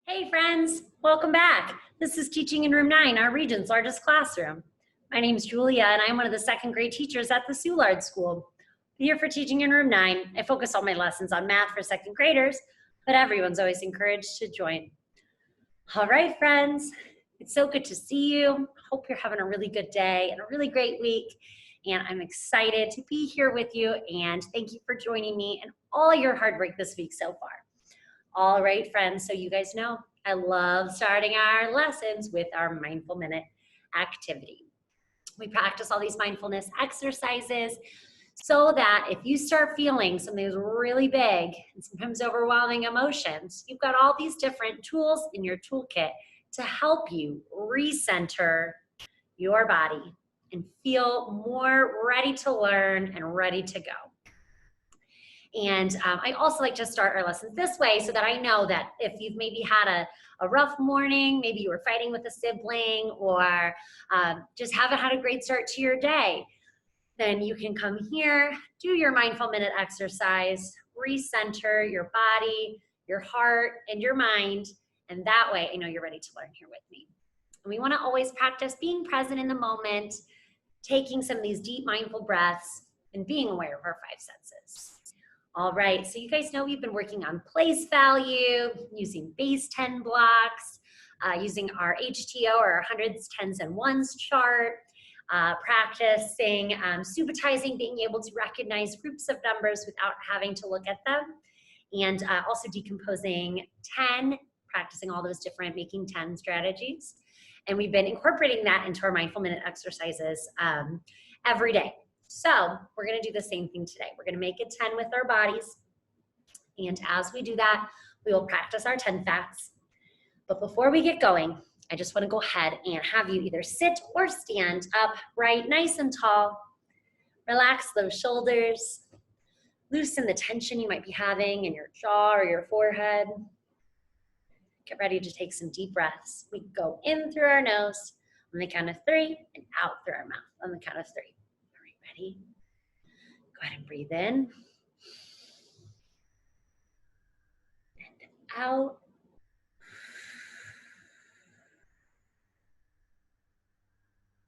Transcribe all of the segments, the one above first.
Hey friends, welcome back. This is Teaching in Room 9, our region's largest classroom. My name is Julia and I'm one of the second grade teachers at the Soulard School. Here for Teaching in Room 9, I focus all my lessons on math for second graders, but everyone's always encouraged to join. All right, friends, it's so good to see you. Hope you're having a really good day and a really great week. And I'm excited to be here with you and thank you for joining me and all your hard work this week so far. All right, friends, so you guys know I love starting our lessons with our mindful minute activity. We practice all these mindfulness exercises so that if you start feeling something that's really big and sometimes overwhelming emotions, you've got all these different tools in your toolkit to help you recenter your body and feel more ready to learn and ready to go. And I also like to start our lessons this way so that I know that if you've maybe had a rough morning, maybe you were fighting with a sibling or just haven't had a great start to your day, then you can come here, do your mindful minute exercise, recenter your body, your heart, and your mind. And that way, I know you're ready to learn here with me. And we want to always practice being present in the moment, taking some of these deep mindful breaths, and being aware of our five senses. All right, so you guys know we've been working on place value, using base 10 blocks, using our HTO, or our hundreds, tens, and ones chart, practicing subitizing, being able to recognize groups of numbers without having to look at them, and also decomposing 10, practicing all those different making 10 strategies. And we've been incorporating that into our mindful minute exercises every day. So we're gonna do the same thing today. We're gonna make it 10 with our bodies. And as we do that, we will practice our 10 facts. But before we get going, I just wanna go ahead and have you either sit or stand upright, nice and tall. Relax those shoulders. Loosen the tension you might be having in your jaw or your forehead. Get ready to take some deep breaths. We go in through our nose on the count of 3 and out through our mouth on the count of 3. Ready? Go ahead and breathe in and out.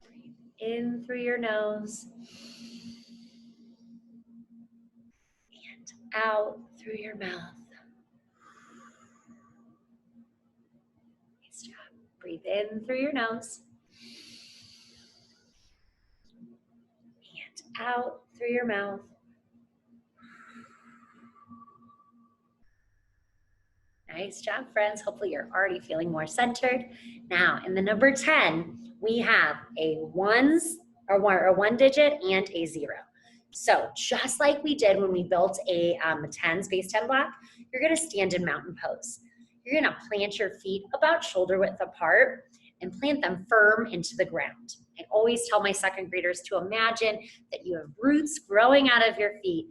Breathe in through your nose and out through your mouth. Nice job. Breathe in through your nose and out through your mouth. Nice job, friends. Hopefully you're already feeling more centered. Now, in the number 10, we have a ones, or one digit and a 0. So just like we did when we built a tens, base 10 block, you're gonna stand in mountain pose. You're gonna plant your feet about shoulder width apart and plant them firm into the ground. I always tell my second graders to imagine that you have roots growing out of your feet,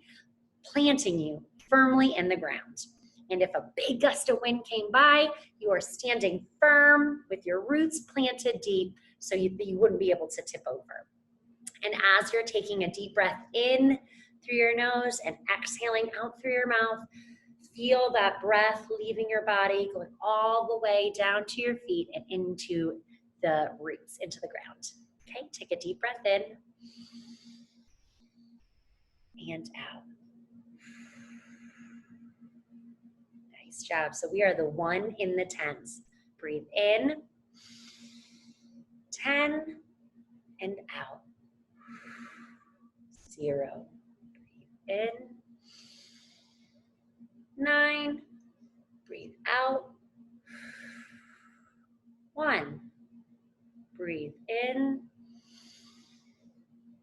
planting you firmly in the ground. And if a big gust of wind came by, you are standing firm with your roots planted deep so you wouldn't be able to tip over. And as you're taking a deep breath in through your nose and exhaling out through your mouth, feel that breath leaving your body, going all the way down to your feet and into the roots, into the ground. Okay, take a deep breath in and out. Nice job. So we are the 1 in the tens. Breathe in, 10, and out. 0. Breathe in, 9. Breathe out. 1. Breathe in,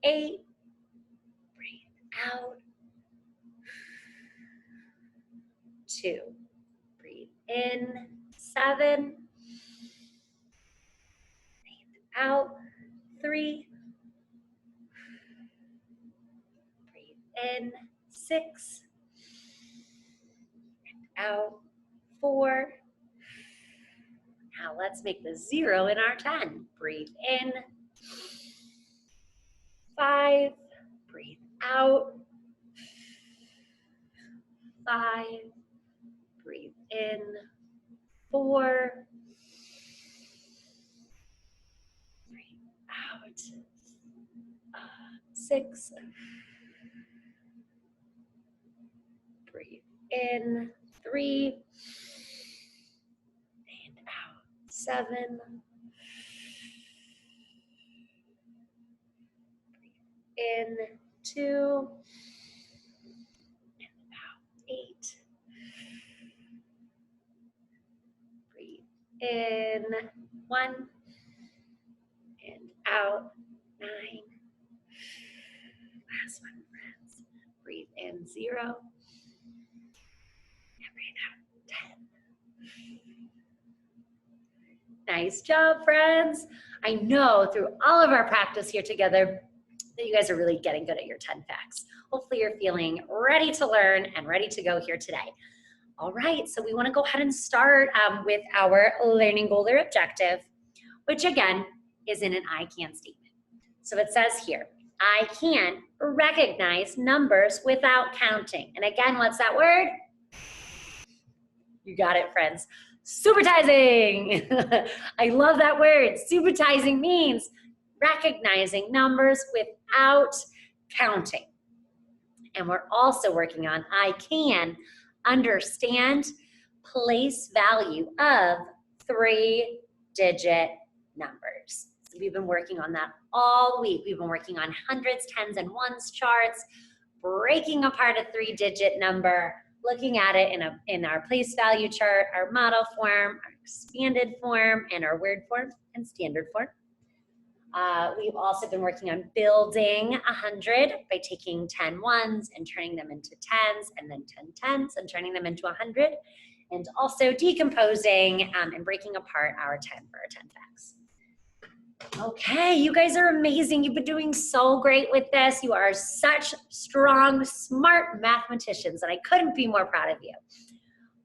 8. Breathe out. 2. Breathe in, 7. Breathe out, 3. Breathe in, 6. And out, 4. Now let's make the 0 in our 10. Breathe in, 5. Breathe out, 5. Breathe in, 4. Breathe out. 6. Breathe in. 3. And out. 7. Breathe in. 2. And out. 8. Breathe in. 1. And out. 9. Last one, friends. Breathe in. 0. And breathe out. 10. Nice job, friends. I know through all of our practice here together that you guys are really getting good at your 10 facts. Hopefully you're feeling ready to learn and ready to go here today. All right, so we want to go ahead and start with our learning goal or objective, which again is in an I can statement. So it says here, I can recognize numbers without counting. And again, what's that word? You got it, friends. Supertizing. I love that word. Supertizing means recognizing numbers without counting. And we're also working on I can understand place value of 3-digit numbers. So we've been working on that all week. We've been working on hundreds, tens, and ones charts, breaking apart a 3-digit number, looking at it in our place value chart, our model form, our expanded form, and our word form and standard form. We've also been working on building 100 by taking 10 ones and turning them into 10s, and then 10 10s and turning them into 100, and also decomposing and breaking apart our 10 for our 10 facts. Okay, you guys are amazing. You've been doing so great with this. You are such strong, smart mathematicians, and I couldn't be more proud of you.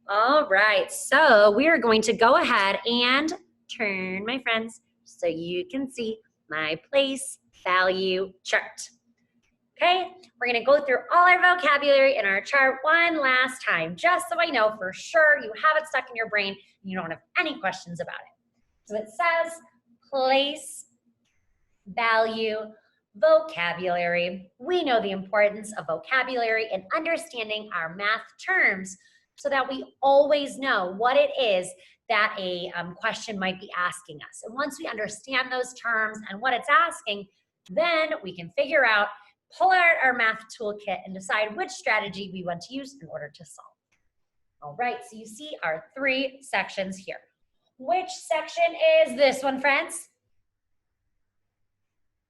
All right, so we are going to go ahead and turn, my friends, so you can see my place value chart. Okay, we're gonna go through all our vocabulary in our chart one last time, just so I know for sure you have it stuck in your brain and you don't have any questions about it. So it says place value vocabulary. We know the importance of vocabulary and understanding our math terms so that we always know what it is that a question might be asking us. And once we understand those terms and what it's asking, then we can figure out, pull out our math toolkit and decide which strategy we want to use in order to solve. All right, so you see our 3 sections here. Which section is this one, friends?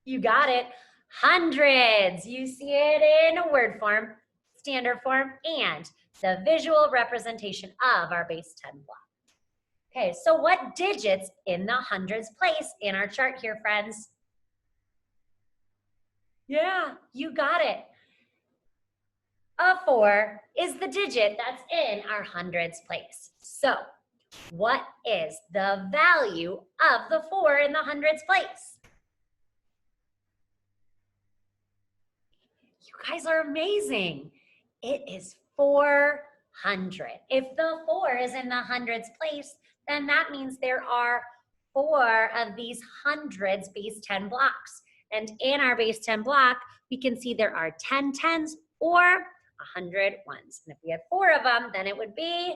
You got it, hundreds. You see it in word form, standard form, and the visual representation of our base 10 block. Okay, so what digits in the hundreds place in our chart here, friends? Yeah, you got it. A 4 is the digit that's in our hundreds place. So what is the value of the 4 in the hundreds place? You guys are amazing. It is 400. If the 4 is in the hundreds place, then that means there are 4 of these hundreds base 10 blocks. And in our base 10 block, we can see there are 10 10s or 100 ones. And if we had 4 of them, then it would be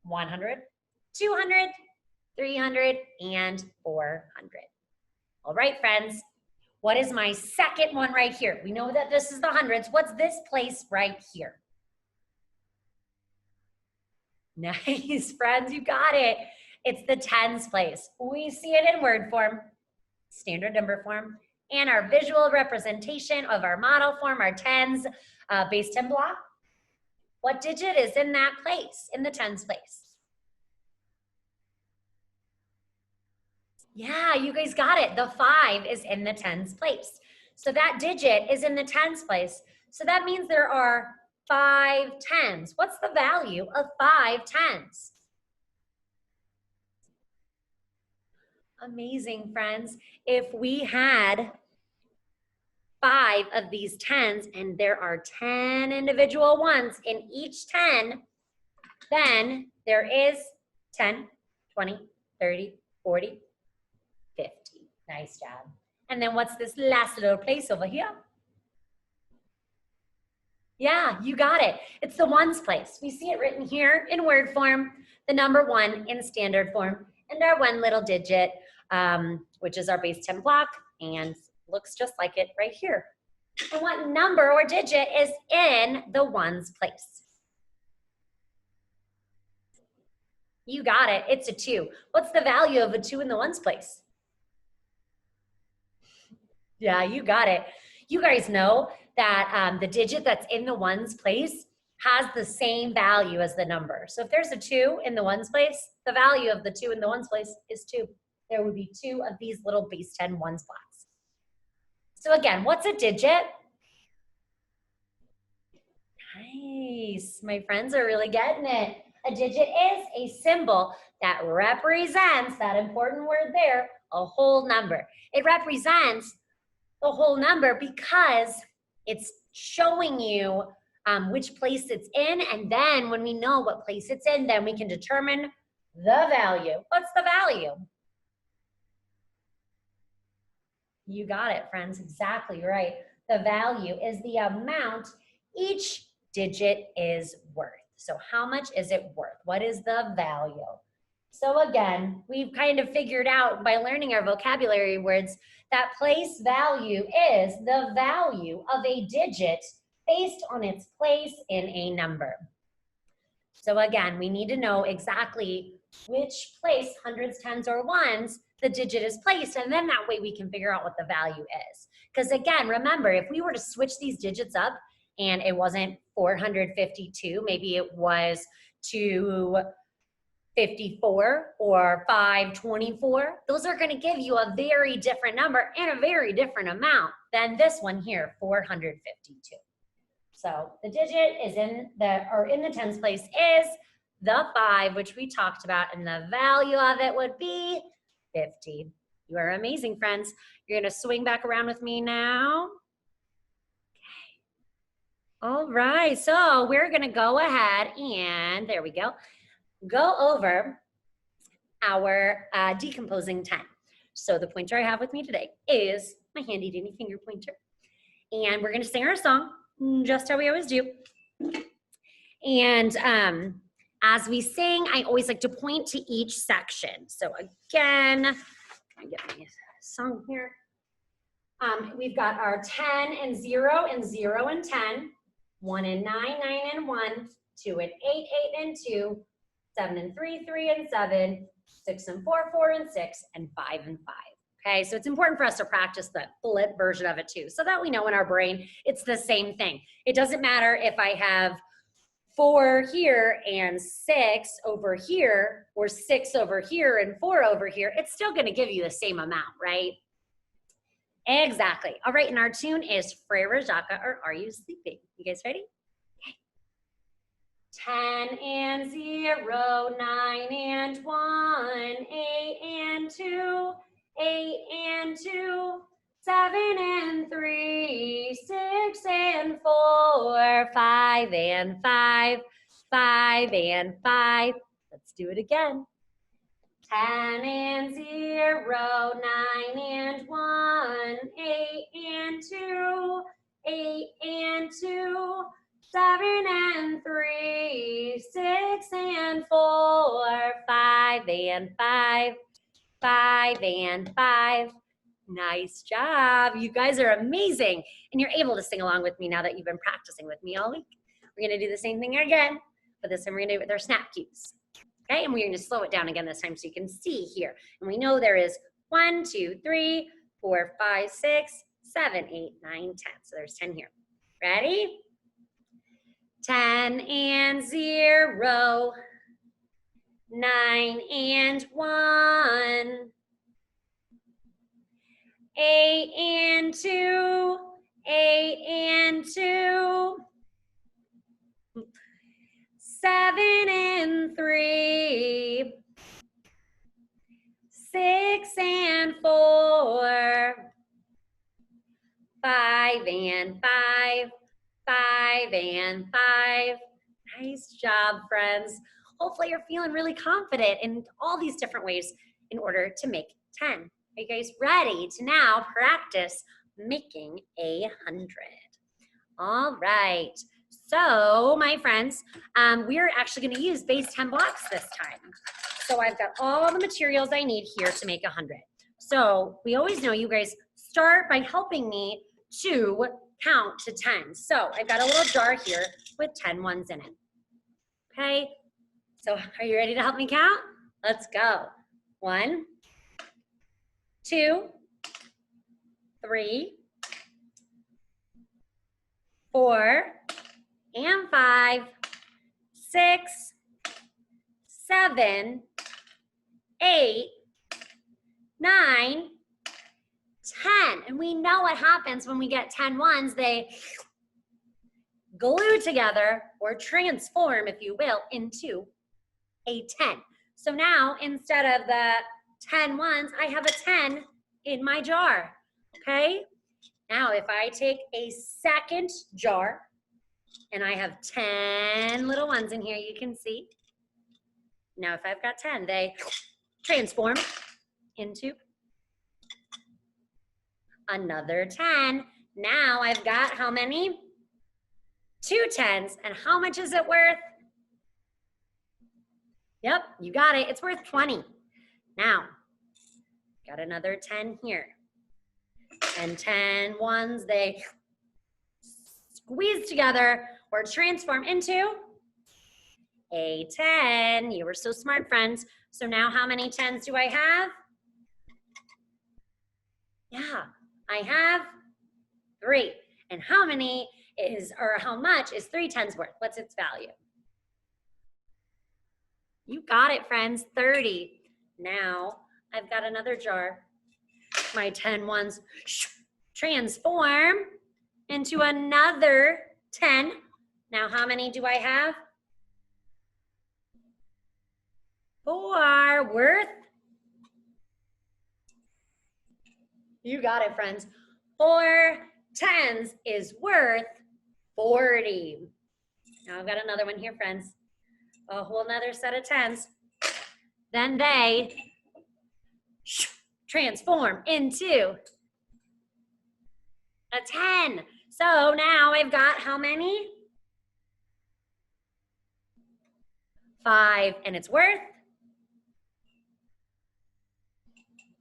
100, 200, 300, and 400. All right, friends. What is my second one right here? We know that this is the hundreds. What's this place right here? Nice, friends, you got it. It's the tens place. We see it in word form, standard number form, and our visual representation of our model form, our tens base 10 block. What digit is in that place, in the tens place? Yeah, you guys got it. The 5 is in the tens place. So that digit is in the tens place. So that means there are 5 tens. What's the value of 5 tens? Amazing, friends. If we had 5 of these tens and there are 10 individual ones in each 10, then there is 10 20, 30, 40, 50. Nice job. And then what's this last little place over here? Yeah, you got it. It's the ones place. We see it written here in word form, the number 1 in standard form, and our one little digit, which is our base 10 block, and looks just like it right here. And what number or digit is in the ones place? You got it. It's a 2. What's the value of a 2 in the ones place? Yeah, you got it. You guys know that the digit that's in the ones place has the same value as the number. So if there's a 2 in the ones place, the value of the 2 in the ones place is 2. There would be 2 of these little base 10 ones blocks. So again, what's a digit? Nice. My friends are really getting it. A digit is a symbol that represents, that important word there, a whole number. It represents the whole number because it's showing you which place it's in, and then when we know what place it's in, then we can determine the value. What's the value? You got it, friends, exactly right. The value is the amount each digit is worth. So how much is it worth? What is the value? So again, we've kind of figured out by learning our vocabulary words that place value is the value of a digit based on its place in a number. So again, we need to know exactly which place, hundreds, tens, or ones, the digit is placed, and then that way we can figure out what the value is. Because again, remember, if we were to switch these digits up and it wasn't 452, maybe it was 254 or 524, those are going to give you a very different number and a very different amount than this one here, 452. So the digit is in the tens place is the 5, which we talked about, and the value of it would be 50. You are amazing, friends. You're going to swing back around with me now. Okay. All right, so we're going to go ahead and, there we go over our decomposing 10. So the pointer I have with me today is my handy dandy finger pointer. And we're going to sing our song, just how we always do. And as we sing, I always like to point to each section. So again, I get my song here. We've got our 10 and 0 and 0 and 10, 1 and 9, 9 and 1, 2 and 8, 8 and 2, 7 and 3, 3 and 7, 6 and 4, 4 and 6, and 5 and 5. Okay, so it's important for us to practice the flip version of it too, so that we know in our brain it's the same thing. It doesn't matter if I have 4 here and 6 over here, or 6 over here and 4 over here. It's still going to give you the same amount, right? Exactly. All right, and our tune is Frere Jacques, or Are You Sleeping? You guys ready? 10 and 0, 9 and 1, 8 and 2, 8 and 2, 7 and 3, 6 and 4, 5 and 5, 5 and 5. Let's do it again. 10 and 0, 9 and 1, 8 and 2, 8 and 2, 7 and 3, 6 and 4, 5 and 5, 5 and 5. Nice job. You guys are amazing. And you're able to sing along with me now that you've been practicing with me all week. We're going to do the same thing again, but this time we're going to do it with our snap cues. Okay, and we're going to slow it down again this time so you can see here. And we know there is 1, 2, 3, 4, 5, 6, 7, 8, 9, 10. So there's 10 here. Ready? 10 and 0, 9 and 1, 8 and 2, 8 and 2, 7 and 3, 6 and 4, 5 and 5, 5 and 5. Nice job, friends. Hopefully you're feeling really confident in all these different ways in order to make 10. Are you guys ready to now practice making 100? All right. So, my friends, we're actually going to use base 10 blocks this time. So I've got all the materials I need here to make 100. So we always know you guys start by helping me to count to 10. So I've got a little jar here with 10 ones in it. Okay, so are you ready to help me count? Let's go. 1, 2, 3, 4, and 5, 6, 7, 8, 9, 10. And we know what happens when we get 10 ones. They glue together or transform, if you will, into a 10. So now instead of the 10 ones, I have a 10 in my jar. Okay? Now if I take a second jar and I have 10 little ones in here, you can see. Now if I've got 10, they transform into another 10. Now I've got how many? 2 10s. And how much is it worth? Yep, you got it. It's worth 20. Now, got another 10 here. And 10 ones, they squeeze together or transform into a 10. You were so smart, friends. So now how many 10s do I have? Yeah, I have 3. And how many is, or how much is 3 10s worth? What's its value? You got it, friends, 30. Now I've got another jar. My 10 ones transform into another 10. Now how many do I have? 4 worth. You got it, friends. 4 10s is worth 40. Now I've got another one here, friends. A whole nother set of 10s. Then they transform into a 10. So now I've got how many? 5, and it's worth?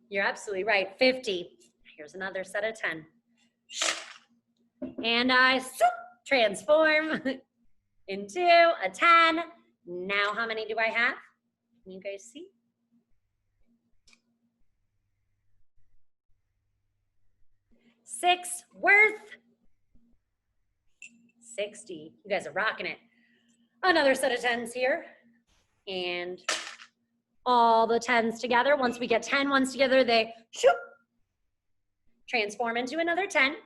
You're absolutely right, 50. Here's another set of 10. And I transform into a 10. Now how many do I have? Can you guys see? 6 worth 60. You guys are rocking it. Another set of 10s here. And all the 10s together. Once we get 10 ones together, they transform into another 10.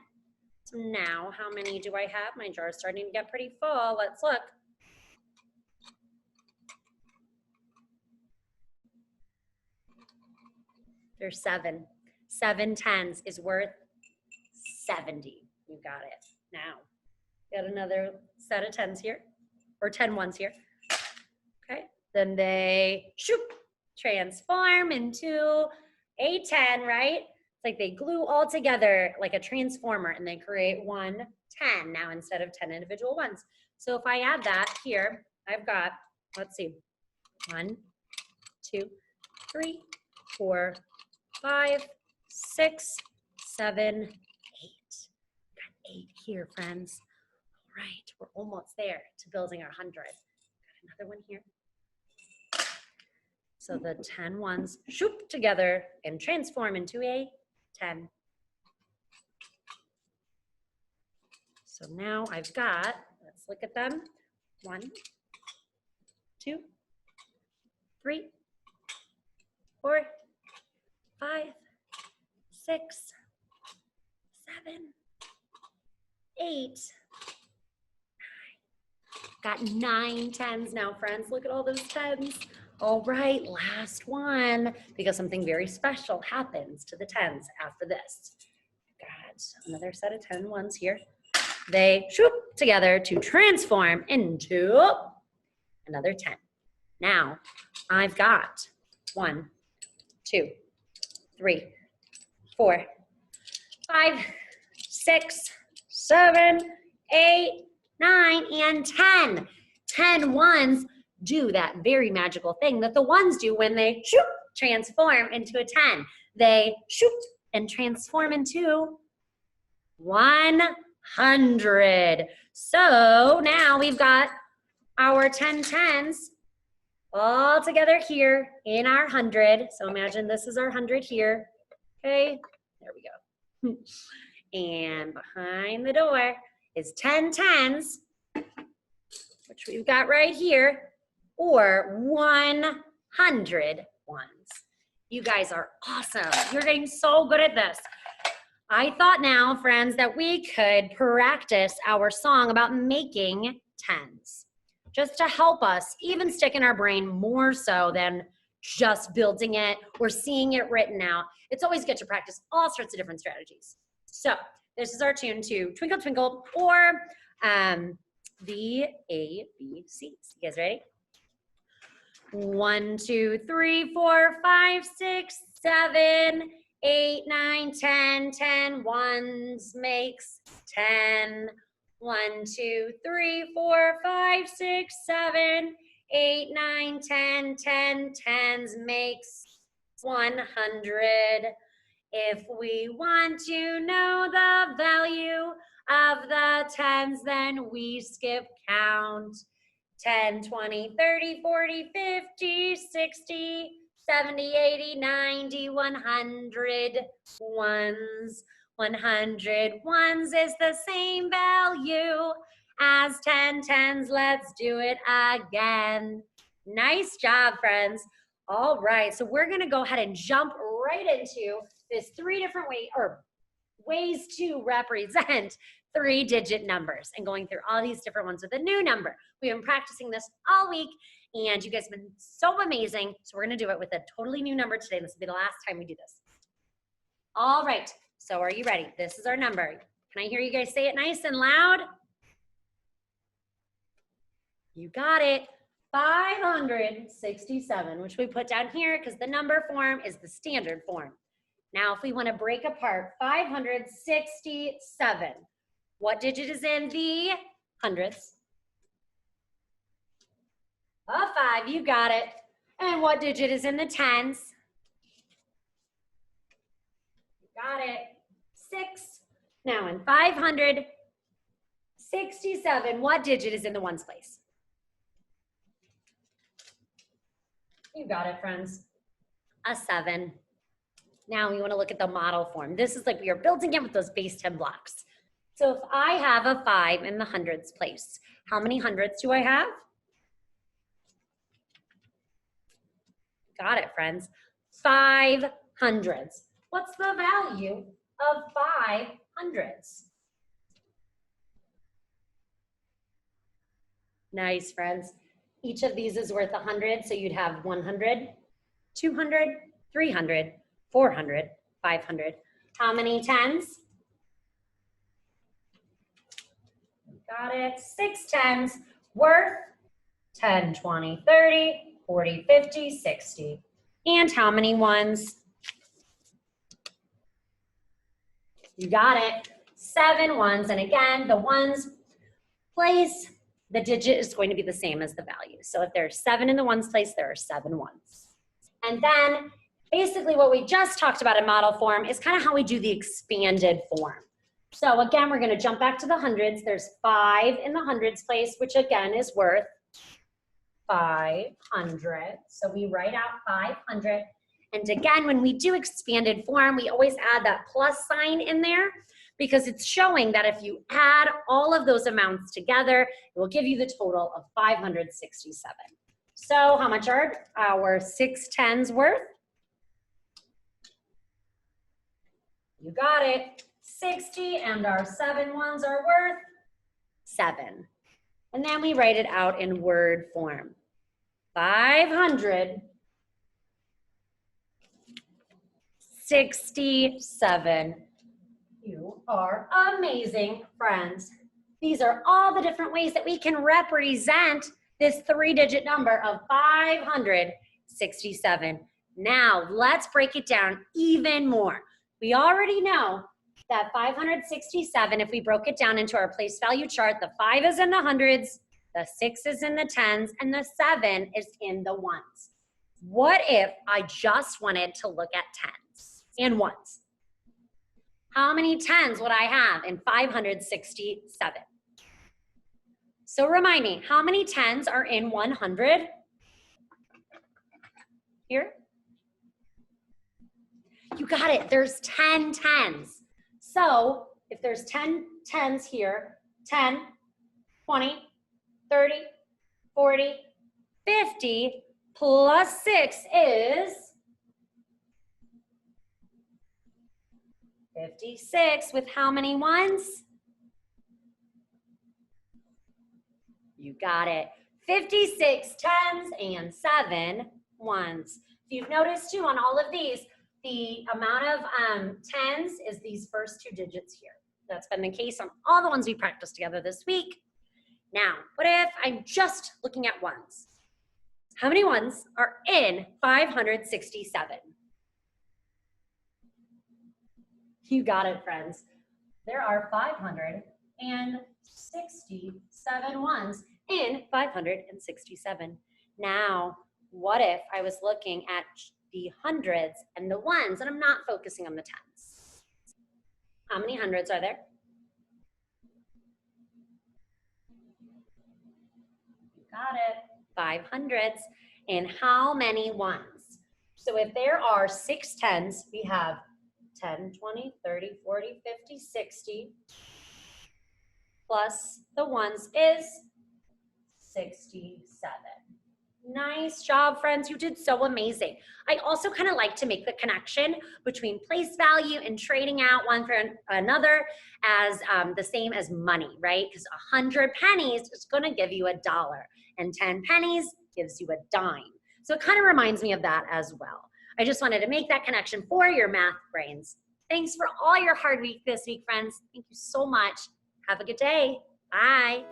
So now how many do I have? My jar is starting to get pretty full. Let's look. There's 7. 7 10s is worth 70. You got it. Now, got another set of 10s here, or 10 ones here. Okay, then they transform into a 10, right? It's like they glue all together like a transformer and they create one 10 now instead of 10 individual ones. So if I add that here, I've got, let's see, 1, 2, 3, 4, 5, 6, 7, 8. Got 8 here, friends. All right, we're almost there to building our 100. Got another one here. So the 10 ones shoop together and transform into a 10. So now I've got, let's look at them. 1, 2, 3, 4, 5, 6, 7, 8, 9. Got 9 10s now, friends. Look at all those 10s. All right, last one, because something very special happens to the 10s after this. Got another set of 10 ones here. They shoop together to transform into another 10. Now, I've got 1, 2, 3, 4, 5, 6, 7, 8, 9, and 10. 10 ones do that very magical thing that the ones do when they shoot, transform into a 10. They shoot and transform into 100. So now we've got our 10 tens all together here in our 100. So imagine this is our 100 here. Okay, there we go. And behind the door is 10 tens, which we've got right here, or 100 ones. You guys are awesome. You're getting so good at this. I thought now, friends, that we could practice our song about making tens, just to help us even stick in our brain more so than just building it or seeing it written out. It's always good to practice all sorts of different strategies. So this is our tune to Twinkle Twinkle or the ABCs. You guys ready? 1, 2, 3, 4, 5, 6, 7, 8, 9, 10. 10 ones makes 10. 1, 2, 3, 4, 5, 6, 7, 8, 9, 10. 10 tens makes 100. If we want to know the value of the tens, then we skip count. 10, 20, 30, 40, 50, 60, 70, 80, 90, 100 ones. 100 ones is the same value as 10 tens. Let's do it again. Nice job, friends. All right, so we're gonna go ahead and jump right into this 3 different ways to represent 3-digit numbers and going through all these different ones with a new number. We've been practicing this all week and you guys have been so amazing. So we're gonna do it with a totally new number today. This will be the last time we do this. All right, so are you ready? This is our number. Can I hear you guys say it nice and loud? You got it. 567, which we put down here because the number form is the standard form. Now, if we want to break apart 567, what digit is in the hundreds? A 5, you got it. And what digit is in the tens? You got it. 6. Now, in 567, what digit is in the ones place? You got it, friends. A 7. Now we want to look at the model form. This is like we are building it with those base 10 blocks. So if I have a 5 in the hundreds place, how many hundreds do I have? Got it, friends. 5 hundreds. What's the value of 5 hundreds? Nice, friends. Each of these is worth 100, so you'd have 100, 200, 300, 400, 500. How many tens? Got it. 6 tens worth 10, 20, 30, 40, 50, 60. And how many ones? You got it. 7 ones. And again, the ones place, the digit is going to be the same as the value. So if there's 7 in the ones place, there are 7 ones. And then basically what we just talked about in model form is kind of how we do the expanded form. So again, we're going to jump back to the hundreds. There's 5 in the hundreds place, which again is worth 500. So we write out 500. And again, when we do expanded form, we always add that plus sign in there because it's showing that if you add all of those amounts together, it will give you the total of 567. So how much are our 6 tens worth? You got it. 60, and our 7 ones are worth 7. And then we write it out in word form. 567. You are amazing, friends. These are all the different ways that we can represent this 3-digit number of 567. Now let's break it down even more. We already know that 567, if we broke it down into our place value chart, the 5 is in the hundreds, the 6 is in the tens, and the 7 is in the ones. What if I just wanted to look at tens and ones? How many tens would I have in 567? So remind me, how many tens are in 100? Here? You got it, there's 10 tens. So if there's 10 tens here, 10, 20, 30, 40, 50, plus 6 is 56 with how many ones? You got it. 56 tens and 7 ones. If you've noticed too on all of these, the amount of tens is these first 2 digits here. That's been the case on all the ones we practiced together this week. Now, what if I'm just looking at ones? How many ones are in 567? You got it, friends. There are 567 ones in 567. Now, what if I was looking at the hundreds and the ones and I'm not focusing on the tens? How many hundreds are there? You got it. 500s. And how many ones? So if there are 6 tens, we have 10, 20, 30, 40, 50, 60, plus the ones is 67. Nice job, friends. You did so amazing. I also kind of like to make the connection between place value and trading out one for another as the same as money, right? Because 100 pennies is going to give you $1, and 10 pennies gives you a dime. So it kind of reminds me of that as well. I just wanted to make that connection for your math brains. Thanks for all your hard work this week, friends. Thank you so much. Have a good day. Bye.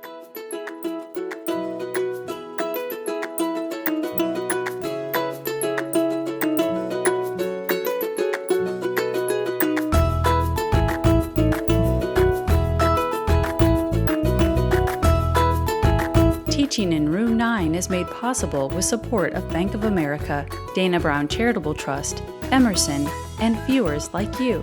Teaching in Room 9 is made possible with support of Bank of America, Dana Brown Charitable Trust, Emerson, and viewers like you.